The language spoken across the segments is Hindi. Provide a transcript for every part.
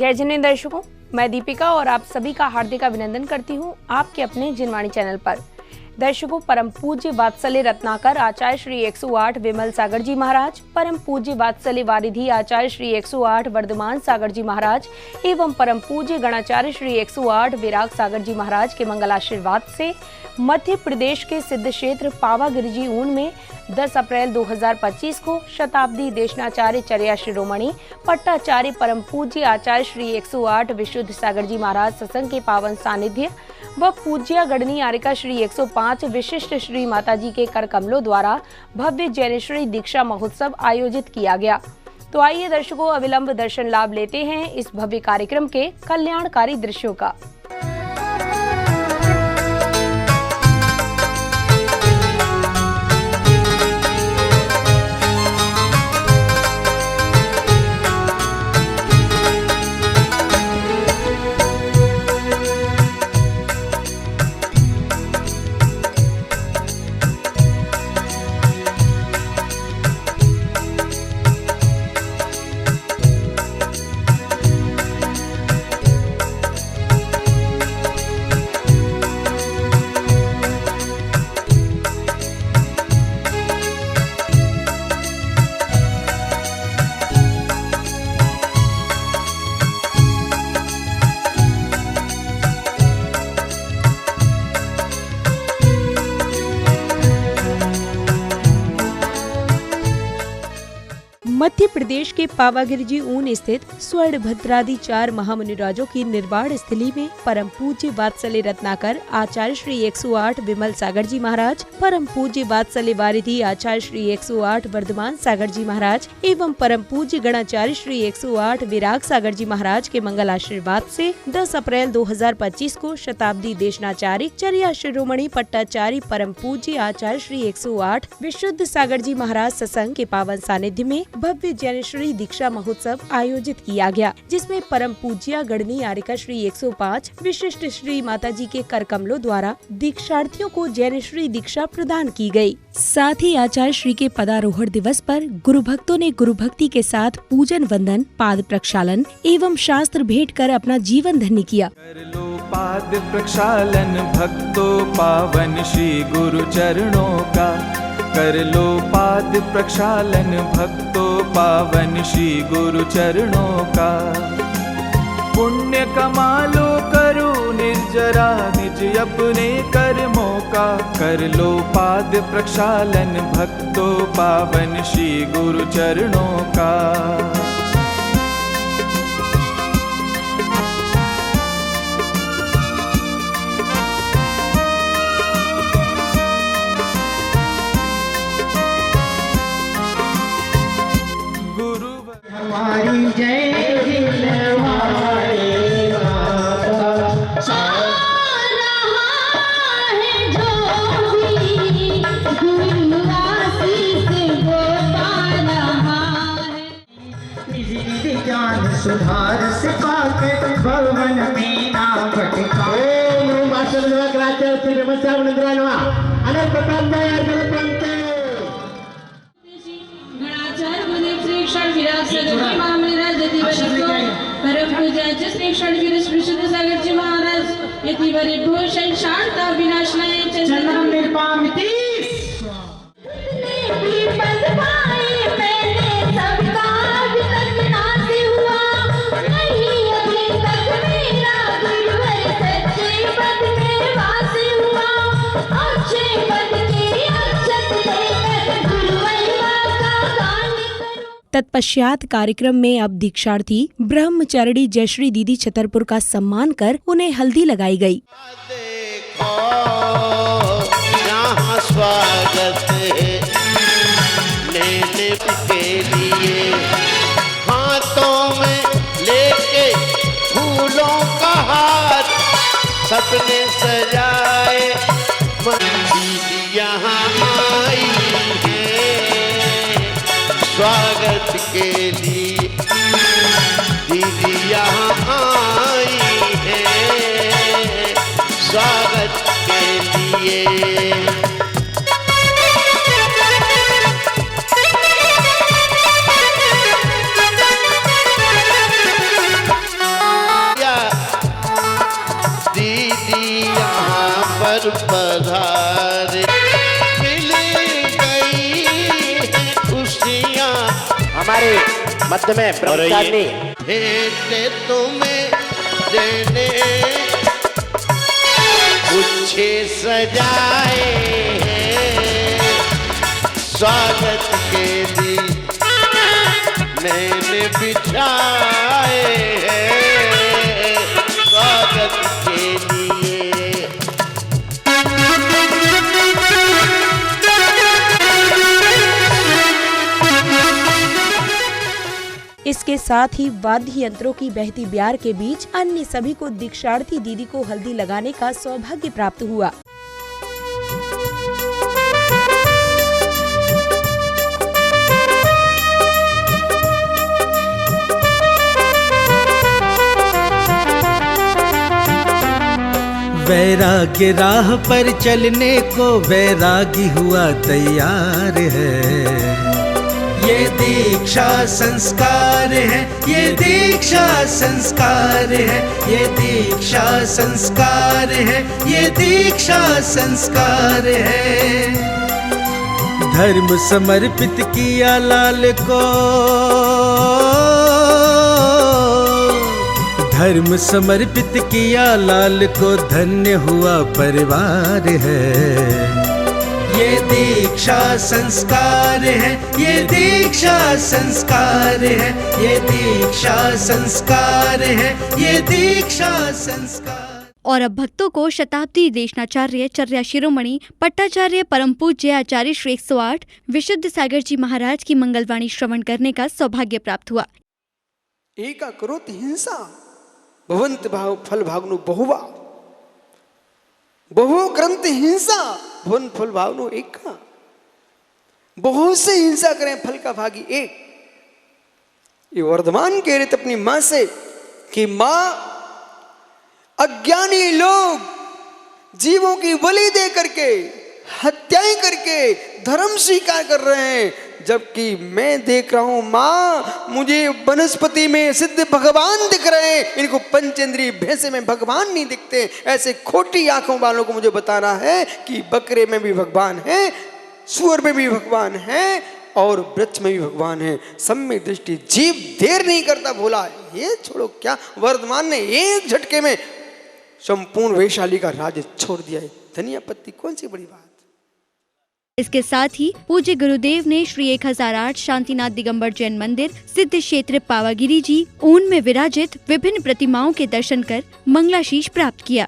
जय जिनेंद्र दर्शकों, मैं दीपिका और आप सभी का हार्दिक अभिनंदन करती हूँ आपके अपने जिनवाणी चैनल पर। दर्शकों, परम पूज्य वात्सल्य रत्नाकर आचार्य श्री 108 विमल सागर जी महाराज, परम पूज्य वात्सल्य वारिधि आचार्य श्री 108 वर्धमान सागर जी महाराज एवं परम पूज्य गणाचार्य श्री 108 विराग सागर जी महाराज के मंगलाशीर्वाद से मध्य प्रदेश के सिद्ध क्षेत्र पावागढ़ ऊन में 10 अप्रैल 2025 को शताब्दी देशनाचार्य चर्या शिरोमणि पट्टाचार्य परम पूज्य आचार्य श्री 108 विशुद्ध सागर जी महाराज सत्संग के पावन सानिध्य व पूज्य गणनी आरिका श्री 105 विशिष्ट श्री माताजी के कर कमलों द्वारा भव्य जैनेश्वरी दीक्षा महोत्सव आयोजित किया गया। तो आइए दर्शकों, अविलंब दर्शन लाभ लेते हैं इस भव्य कार्यक्रम के कल्याणकारी दृश्यों का। मध्य प्रदेश के पावागढ़ ऊन स्थित स्वर्ण भद्रादि 4 महामुनिराजों की निर्वाण स्थली में परम पूज्य वात्सल्य रत्नाकर आचार्य श्री 108 विमल सागर जी महाराज, परम पूज्य वात्सल्य वारिधि आचार्य श्री 108 वर्धमान सागर जी महाराज एवं परम पूज्य गणाचार्य श्री 108 विराग सागर जी महाराज के मंगल आशीर्वाद से 10 अप्रैल 2025 को शताब्दी देशनाचार्य चर्या शिरोमणि पट्टाचार्य परम पूज्य आचार्य श्री 108 विशुद्ध सागर जी महाराज सत्संग के पावन सानिध्य में भव्य जैनेश्वरी दीक्षा महोत्सव आयोजित किया गया, जिसमें परम पूज्य गणनी आरिका श्री 105 विशिष्ट श्री माताजी के कर कमलों द्वारा दीक्षार्थियों को जैनेश्वरी दीक्षा प्रदान की गई। साथ ही आचार्य श्री के पदारोहण दिवस पर गुरु भक्तों ने गुरु भक्ति के साथ पूजन वंदन, पाद प्रक्षालन एवं शास्त्र भेंट कर अपना जीवन धन्य किया। कर लो पाद प्रक्षालन भक्तों पावन श्री गुरु चरणों का, कर लो पाद प्रक्षालन भक्तों पावन श्री गुरु चरणों का। पुण्य कमा लो करो निर्जरा निज अपने कर्मों का, कर लो पाद प्रक्षालन भक्तों पावन श्री गुरु चरणों का। हमारी जय हमारे माता रहा है जो भी गुरु आशीष देता रहा है। ज्ञान सुधार से पाकर भवन में ना भटका। ओम मास्टर नमः श्री नमस्कार मंदिरानवा अनंत विराग सागर जी महाराज परम पूज्य श्री विशुद्ध सागर जी महाराज यतिवरे भूषण शांता विनाशनाय चंद्र निर्पामिति तत्पश्चात कार्यक्रम में अब दीक्षार्थी ब्रह्मचारिणी जयश्री दीदी छतरपुर का सम्मान कर उन्हें हल्दी लगाई गई। देखो यहाँ स्वागत है लेने के लिए, हाथों में लेके फूलों का हार सबने सजाए, यहाँ आई स्वागत के लिए, दीदी यहाँ आई है स्वागत के लिए। यहाँ पर पधारे, मिल गई है खुशियाँ हमारे मध्य में ब्रह्मचारिणी भेंटे तुम्हें देने गुच्छे सजाए हैं, स्वागत के लिए मैंने बिछाए हैं, स्वागत के लिए। इसके साथ ही वाद्य यंत्रों की बहती ब्यार के बीच अन्य सभी को दीक्षार्थी दीदी को हल्दी लगाने का सौभाग्य प्राप्त हुआ। वैराग्य राह पर चलने को वैरागी हुआ तैयार है। ये दीक्षा संस्कार है, ये दीक्षा संस्कार है, ये दीक्षा संस्कार है, ये दीक्षा संस्कार है। धर्म समर्पित किया लाल को, धर्म समर्पित किया लाल को, धन्य हुआ परिवार है। ये दीक्षा संस्कार है, ये दीक्षा संस्कार है, ये दीक्षा संस्कार है, ये दीक्षा संस्कार। और अब भक्तों को शताब्दी देशनाचार्य चर्या शिरोमणि पट्टाचार्य परम पूज्य आचार्य श्री 108 विशुद्ध सागर जी महाराज की मंगलवाणी श्रवण करने का सौभाग्य प्राप्त हुआ। एका करोति हिंसा भवंत भाव फल भागनु बहुवा, बहु करंत हिंसा भवन फल भावनु एका। बहुत से हिंसा करें फल का भागी एक। ये वर्धमान कह रहे थे अपनी मां से कि मां, अज्ञानी लोग जीवों की बलि दे करके, हत्याएं करके धर्म स्वीकार कर रहे हैं, जबकि मैं देख रहा हूं मां, मुझे वनस्पति में सिद्ध भगवान दिख रहे हैं, इनको पंचेंद्रीय भैंसे में भगवान नहीं दिखते। ऐसे खोटी आंखों वालों को मुझे बताना है कि बकरे में भी भगवान है, सूअर में भी भगवान है और वृक्ष में भी भगवान है। सम्यक दृष्टि जीव देर नहीं करता भोला। ये छोड़ो, क्या वर्धमान ने एक झटके में संपूर्ण वैशाली का राज्य छोड़ दिया है। धनिया पत्ती कौन सी बड़ी बात। इसके साथ ही पूज्य गुरुदेव ने श्री 1008 शांतिनाथ दिगंबर जैन मंदिर सिद्ध क्षेत्र पावागिरी जी ऊन में विराजित विभिन्न प्रतिमाओं के दर्शन कर मंगलाशीष प्राप्त किया।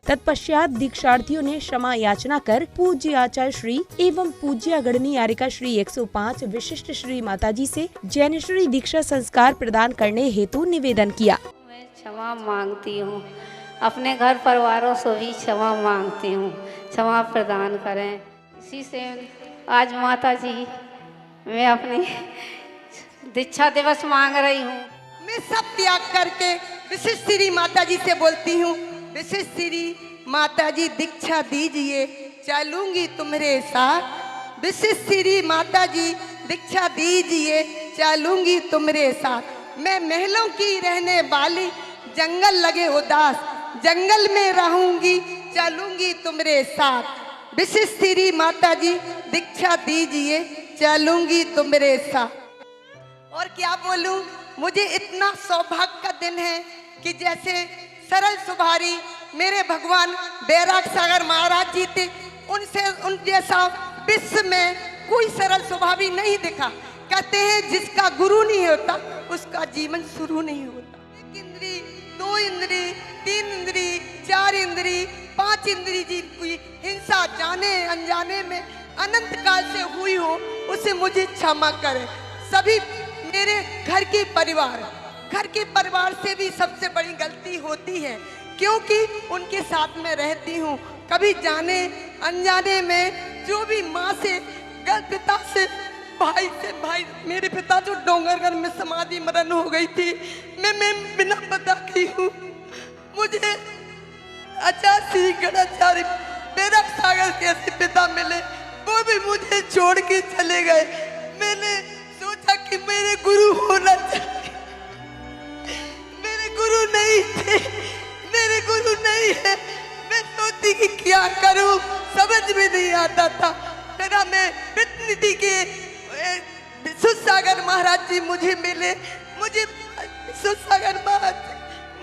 तत्पश्चात दीक्षार्थियों ने क्षमा याचना कर पूज्य आचार्य श्री एवं पूज्य अग्रणी आर्यिका श्री 105 विशिष्ट श्री माताजी से जैनेश्वरी दीक्षा संस्कार प्रदान करने हेतु निवेदन किया। मैं क्षमा मांगती हूँ, अपने घर परिवारों से भी क्षमा मांगती हूँ, क्षमा प्रदान करें। इसी से आज माता जी मैं अपनी दीक्षा दिवस मांग रही हूँ। मैं सब त्याग करके विशिष्ट श्री माता जी से बोलती हूँ, विशिष्ट श्री माता जी दीक्षा दीजिए, चलूंगी तुम्हारे साथ। विशिष्ट श्री माता जी दीक्षा दीजिए, चलूंगी तुम्हारे साथ। मैं महलों की रहने वाली, जंगल लगे उदास, जंगल में रहूंगी, चलूंगी तुम्हारे साथ। विशिष्ट श्री माता जी दीक्षा दीजिए, चलूंगी तुम्हारे साथ। और क्या बोलूं, मुझे इतना सौभाग्य का दिन है कि जैसे सरल सुभारी मेरे भगवान बैराग सागर महाराज जी थे, उन जैसा विश्व में कोई सरल स्वभावी नहीं दिखा। कहते हैं जिसका गुरु नहीं होता उसका जीवन शुरू नहीं होता। एक इंद्री, दो इंद्री, तीन इंद्री, चार इंद्री, 5 इंद्री जी की हिंसा जाने अनजाने में अनंत काल से हुई हो, उसे मुझे क्षमा करें। सभी मेरे घर के परिवार से भी सबसे बड़ी गलती होती है, क्योंकि उनके साथ में रहती हूँ। कभी जाने अनजाने में जो भी माँ से, पिता से, भाई, मेरे पिता जो डोंगरगढ़ में समाधि मरण हो गई थी, मैं बिना पता की हूँ। मुझे आचार्य गणाचार्य मेरा सागर कैसे पिता मिले, वो भी मुझे छोड़ के चले गए। मैंने सोचा कि मेरे गुरु होना चाहिए, मेरे गुरु नहीं थे, मेरे गुरु नहीं है। मैं सोचती कि क्या करूं, समझ में नहीं आता था। फिर मैं वित्तनिधि के सुसागर महाराज जी मुझे मिले। मुझे सुसागर महाराज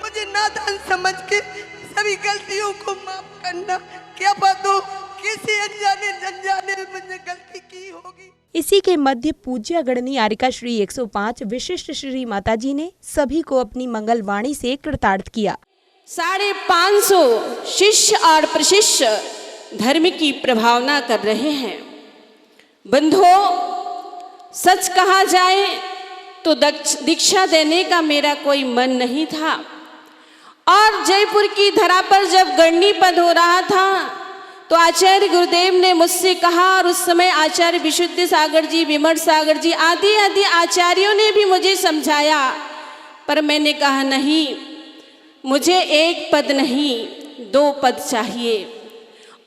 मुझे नादान समझ के सभी गलतियों को माफ करना। क्या पता किसी अनजाने में मुझे गलती की होगी। इसी के मध्य पूज्य गणनी आरिका श्री 105 विशिष्ट श्री माताजी ने सभी को अपनी मंगल वाणी से कृतार्थ किया। 550 शिष्य और प्रशिष्य धर्म की प्रभावना कर रहे हैं। बंधुओं, सच कहा जाए तो दीक्षा देने का मेरा कोई मन नहीं था, और जयपुर की धरा पर जब गणनी पद हो रहा था तो आचार्य गुरुदेव ने मुझसे कहा, और उस समय आचार्य विशुद्ध सागर जी, विमल सागर जी आदि आचार्यों ने भी मुझे समझाया, पर मैंने कहा नहीं, मुझे 1 पद नहीं 2 पद चाहिए।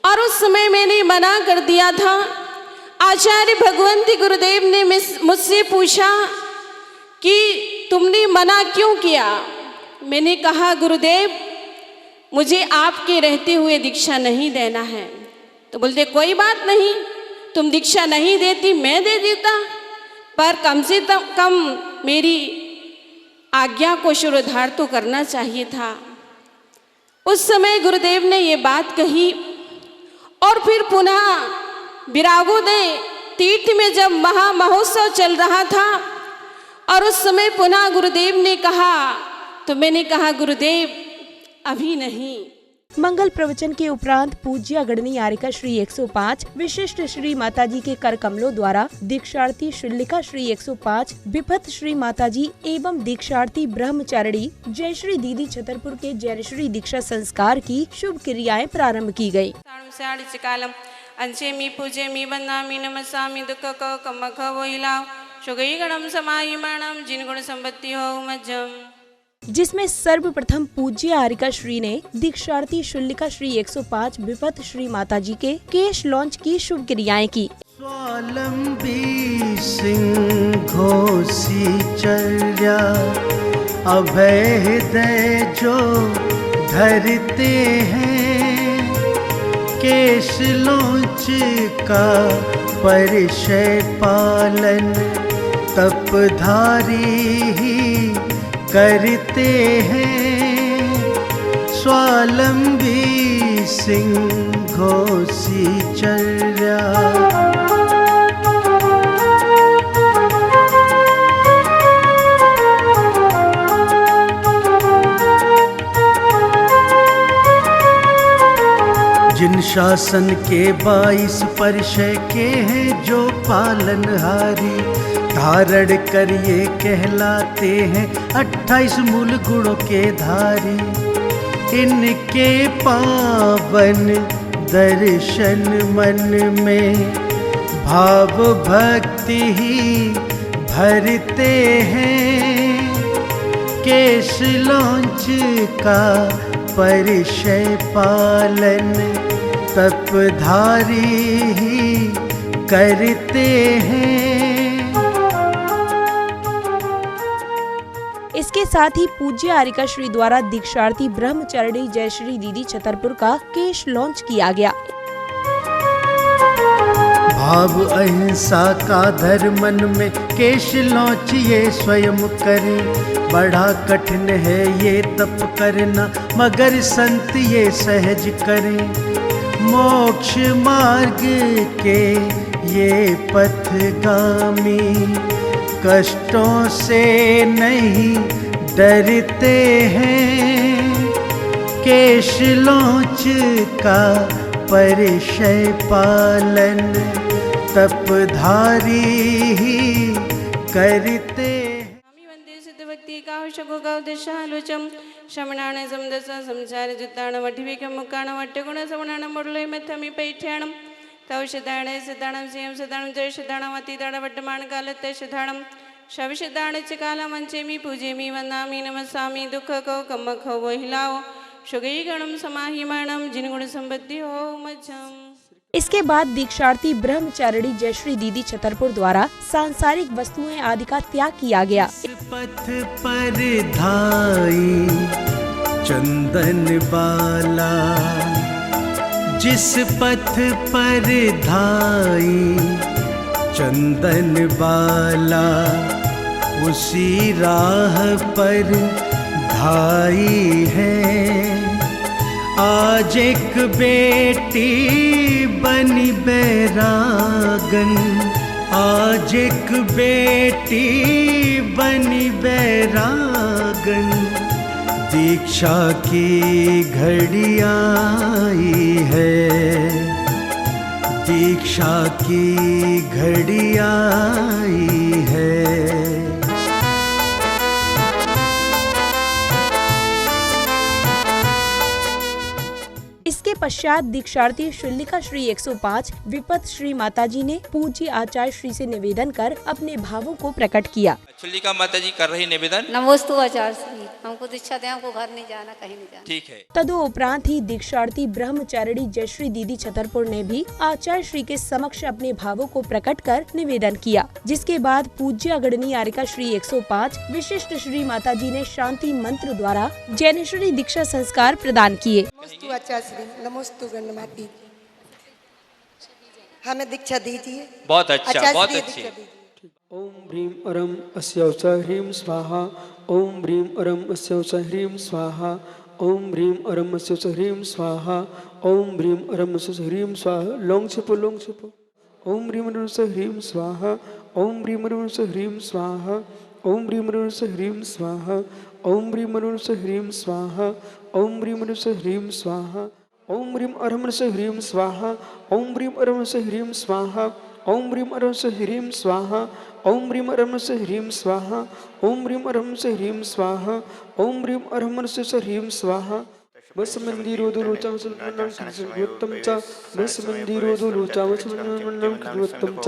और उस समय मैंने मना कर दिया था। आचार्य भगवंती गुरुदेव ने मुझसे पूछा कि तुमने मना क्यों किया। मैंने कहा, गुरुदेव मुझे आपके रहते हुए दीक्षा नहीं देना है। तो बोलते कोई बात नहीं, तुम दीक्षा नहीं देती मैं दे देता, पर कम से कम मेरी आज्ञा को शिरोधार तो करना चाहिए था। उस समय गुरुदेव ने ये बात कही, और फिर पुनः विरागोदय तीर्थ में जब महामहोत्सव चल रहा था, और उस समय पुनः गुरुदेव ने कहा, तो मैंने कहा गुरुदेव अभी नहीं। मंगल प्रवचन के उपरांत पूज्य गणनी आरिका श्री 105 विशिष्ट श्री माताजी के कर कमलों द्वारा दीक्षार्थी शुल्लिका श्री 105 विपत श्री माताजी एवं दीक्षार्थी ब्रह्मचारिणी जयश्री दीदी छतरपुर के जयश्री दीक्षा संस्कार की शुभ क्रियाएं प्रारंभ की गयी। अंशेमी पूजेमी वंदामी नमसामी दुख को कमख वोइला शुगई गणम समाई मरणम जिन गुण संपत्ति हो मज्जम, जिसमें सर्वप्रथम पूज्य आरिका श्री ने दीक्षार्थी शुल्लिका श्री 105 विपत श्री माताजी के केश लॉन्च की शुभ क्रियाएं की। स्वावलंबी सिंघोसी चर्या अभय हृदय जो धरते हैं, केश लॉन्च का परिचय पालन तपधारी ही करते हैं। स्वावलंबी सिंघोसी चर्या जिन शासन के 22 परिचय के हैं जो पालनहारी, धारण कर ये कहलाते हैं 28 मूल गुणों के धारी। इनके पावन दर्शन मन में भाव भक्ति ही भरते हैं। केश लॉन्च का परिचय पालन तपधारी ही करते हैं। इसके साथ ही पूज्य आरिका श्री द्वारा दीक्षार्थी ब्रह्मचारिणी जयश्री दीदी छतरपुर का केश लॉन्च किया गया। भाव अहिंसा का धर्म मन में केश लॉन्च ये स्वयं करे। बड़ा कठिन है ये तप करना, मगर संत ये सहज करें। मोक्ष मार्ग के ये पथगामी, कष्टों से नहीं डरते हैं। केश लोच का परिचय पालन तपधारी ही करते। वंदे सिद्धभक्ति कावशको गौदशालोचम शमनाण समदस संसार जुत्ताण वठिविकम मुक्काण वट्टगुण समनाण मुरले मथमि पैठ्याणम तवशदाण सिद्धाणम सियम सिद्धाणम जय सिद्धाणम अतिदाण वट्टमाण कालत्ते सिद्धाणम शविशदाण च कालमंचेमि पूजेमि वंदामि नमस्सामि दुख को कमख हो हिलाओ शुगई गणम समाहिमाणम जिन गुण संपत्ति हो मज्जम। इसके बाद दीक्षार्थी ब्रह्मचारिणी जयश्री दीदी छतरपुर द्वारा सांसारिक वस्तुएं आदि का त्याग किया गया। पथ पर धाई चंदन बाला, जिस पथ पर धाई चंदन बाला, उसी राह पर धाई है। आज एक बेटी बनी बैरागन, आज एक बेटी बनी बैरागन, दीक्षा की घड़ी आई है, दीक्षा की घड़ी आई है। इसके पश्चात दीक्षार्थी शुल्लिका श्री 105 विपत श्री माताजी ने पूज्य आचार्य श्री से निवेदन कर अपने भावों को प्रकट किया। शुल्लिका माताजी कर रही निवेदन। नमोस्तु आचार्य श्री, हमको दीक्षा दें, हमको घर नहीं जाना, कहीं नहीं जाना। ठीक है। तदुपरांत ही दीक्षार्थी ब्रह्मचारिणी जयश्री दीदी छतरपुर ने भी आचार्य श्री के समक्ष अपने भावों को प्रकट कर निवेदन किया, जिसके बाद पूज्य अग्रणी आरिका श्री 105 विशिष्ट श्री माताजी ने शांति मंत्र द्वारा जैनेश्वरी दीक्षा संस्कार प्रदान किए। नमोस्तु आचार्य श्री, नमोस्तु गणमाती, हमें दीक्षा दीजिए। बहुत अच्छा, बहुत अच्छी। ओम ह्रीम अरम अस्यौच ह्रीम स्वाहा, ओम ह्रीम अरम अस्यौच ह्रीम स्वाहा, ओम ह्रीम अरम अस्यौच ह्रीम स्वाहा, ओम ह्रीम अरम अस्यौच ह्रीम स्वाहा। लोंग छिपो, लोंग छिपो। ओम ह्रीम अरम अस्यौच ह्रीम स्वाहा, ओम ह्रीम अरम अस्यौच ह्रीम स्वाहा, ओम ह्रीम अरम अस्यौच ह्रीम स्वाहा, ओम ह्रीम अरम अस्यौच ह्रीम स्वाहा, ओम ह्रीम अरम अस्यौच ह्रीम स्वाहा, ओम ह्रीम अरम अस्यौच ह्रीम स्वाहा, ओम ह्रीम अरम अस्यौच ह्रीम स्वाहा, ओम ह्रीम अरम अस्यौच ह्रीम स्वाहा, ओम ह्रीम अरम अस्यौच ह्रीम स्वाहा, ओम ह्रीम अरम अस्यौच ह्रीम स्वाहा, ओम ह्रीम अरम अस्यौच ह्रीम स्वाहा। बस मंदिरो दुलोचा वसमन्नं कृतवत्तं च, बस मंदिरो दुलोचा वसमन्नं कृतवत्तं च,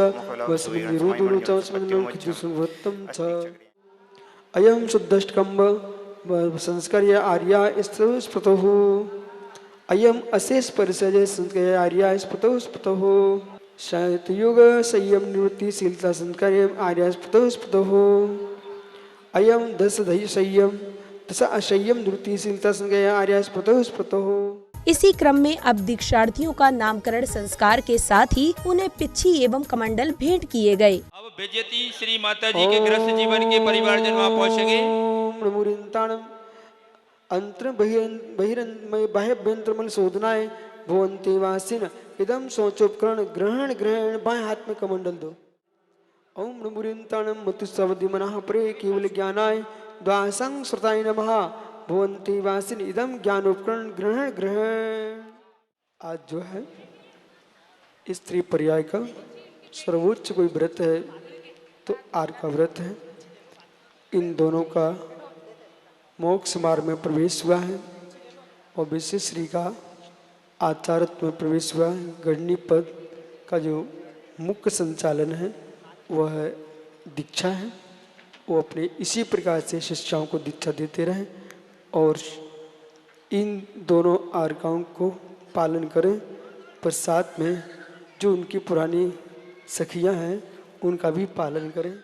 बस मंदिरो दुलोचा वसमन्नं कृतवत्तं च। अयं शुद्धष्टकम्ब संस्कार्य आर्या स्पृतः, अयम अशेष परिचय संस्कार आर्या स्पृतः, शांतयोग संयम निवृत्तिशीलता संस्कार आर्या स्पृतः, अयम दस धैर्य संयम दस असंयम निवृत्तिशीलता संस्कार आर्या स्पृतः। इसी क्रम में अब दीक्षार्थियों का नामकरण संस्कार के साथ ही उन्हें पिच्छी एवं कमंडल भेंट किए गए। अब बेजती श्री माताजी के गृहस्थ जीवन के परिवारजन वहाँ पहुँचेंगे। अंतर बाह्यभ्यंतरमल शोधनाए भवन्ति वासिन इदम शौचोपकरण ग्रहण ग्रहण बाएं हाथ में कमंडल दो। ओम नमुरिंताणम मतुसवधि मनः परे केवल ज्ञानाय द्वासंग श्रुताय नमः भवन्ति वासिन इदम ज्ञानोपकरण ग्रहण ग्रहण। आज जो है स्त्री पर्याय का सर्वोच्च कोई व्रत है तो आर का व्रत है। इन दोनों का मोक्ष मार्ग में प्रवेश हुआ है और विशेष श्री का आचार्यत्व में प्रवेश हुआ है। गणनी पद का जो मुख्य संचालन है वह दीक्षा है। वो अपने इसी प्रकार से शिष्याओं को दीक्षा देते रहें और इन दोनों आज्ञाओं को पालन करें, पर साथ में जो उनकी पुरानी सखियां हैं उनका भी पालन करें।